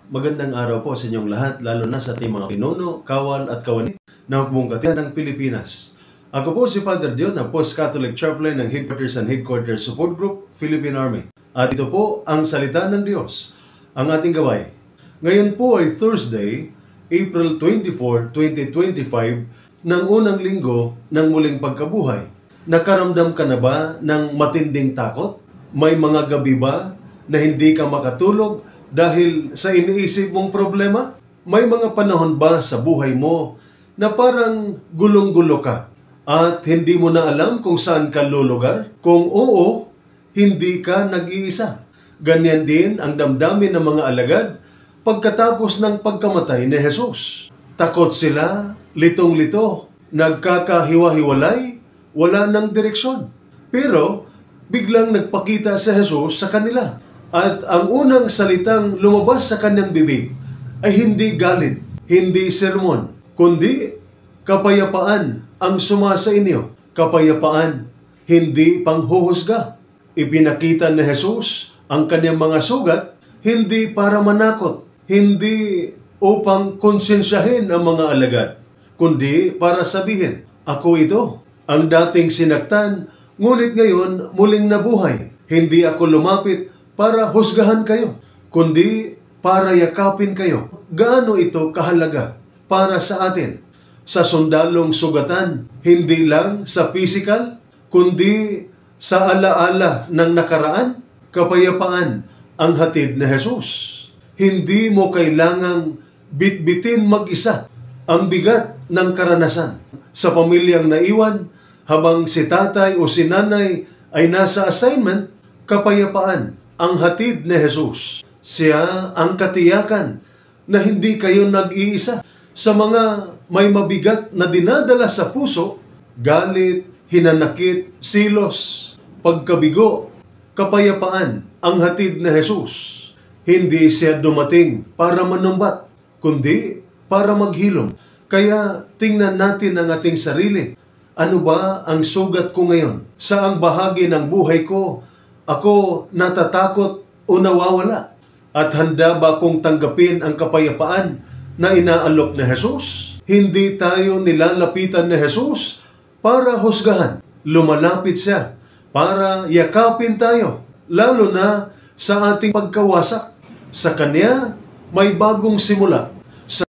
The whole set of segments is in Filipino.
Magandang araw po sa inyong lahat, lalo na sa ating mga pinuno, kawal at kawani ng Hukbong Katiyan ng Pilipinas. Ako po si Father Dion, ang Post-Catholic Chaplain ng Headquarters and Headquarters Support Group, Philippine Army. At ito po ang Salita ng Diyos, ang ating gabay. Ngayon po ay Thursday, April 24, 2025, ng unang linggo ng muling pagkabuhay. Nakaramdam ka na ba ng matinding takot? May mga gabi ba na hindi ka makatulog dahil sa iniisip mong problema? May mga panahon ba sa buhay mo na parang gulong-gulo ka at hindi mo na alam kung saan ka lulugar? Kung oo, hindi ka nag-iisa. Ganyan din ang damdamin ng mga alagad pagkatapos ng pagkamatay ni Jesus. Takot sila, litong-lito, nagkakahiwa-hiwalay, wala ng direksyon. Pero biglang nagpakita si Jesus sa kanila. At ang unang salitang lumabas sa kanyang bibig ay hindi galit, hindi sermon, kundi kapayapaan ang sumasa inyo. Kapayapaan, hindi panghuhusga. Ipinakita ni Jesus ang kanyang mga sugat, hindi para manakot, hindi upang konsensyahin ang mga alagad, kundi para sabihin, ako ito, ang dating sinaktan, ngunit ngayon muling nabuhay. Hindi ako lumapit para husgahan kayo, kundi para yakapin kayo. Gaano ito kahalaga para sa atin? Sa sundalong sugatan, hindi lang sa physical, kundi sa alaala ng nakaraan, kapayapaan ang hatid ni Jesus. Hindi mo kailangang bitbitin mag-isa ang bigat ng karanasan. Sa pamilyang naiwan, habang si tatay o si nanay ay nasa assignment, kapayapaan ang hatid ni Jesus. Siya ang katiyakan na hindi kayo nag-iisa. Sa mga may mabigat na dinadala sa puso, galit, hinanakit, silos, pagkabigo, kapayapaan ang hatid ni Jesus. Hindi siya dumating para manumbat, kundi para maghilom. Kaya tingnan natin ang ating sarili. Ano ba ang sugat ko ngayon? Saang bahagi ng buhay ko ako natatakot o nawawala? At handa ba kong tanggapin ang kapayapaan na inaalok ni Jesus? Hindi tayo nilalapitan ni Jesus para husgahan. Lumalapit siya para yakapin tayo, lalo na sa ating pagkawasak. Sa Kanya may bagong simula. Sa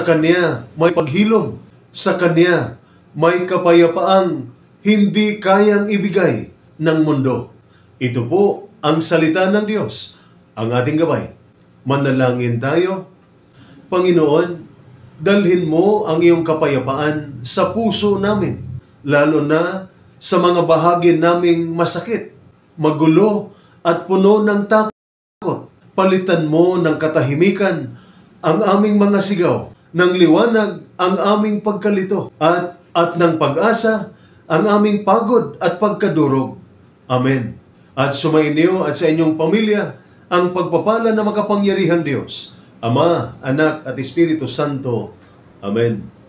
Kanya may paghilom. Sa Kanya may kapayapaang hindi kayang ibigay ng mundo. Ito po ang salita ng Diyos, ang ating gabay. Manalangin tayo. Panginoon, dalhin mo ang iyong kapayapaan sa puso namin, lalo na sa mga bahagi naming masakit, magulo at puno ng takot. Palitan mo ng katahimikan ang aming mga sigaw, ng liwanag ang aming pagkalito, at ng pag-asa ang aming pagod at pagkadurog. Amen. At sumainyo at sa inyong pamilya ang pagpapala na makapangyarihan Diyos, Ama, Anak at Espiritu Santo. Amen.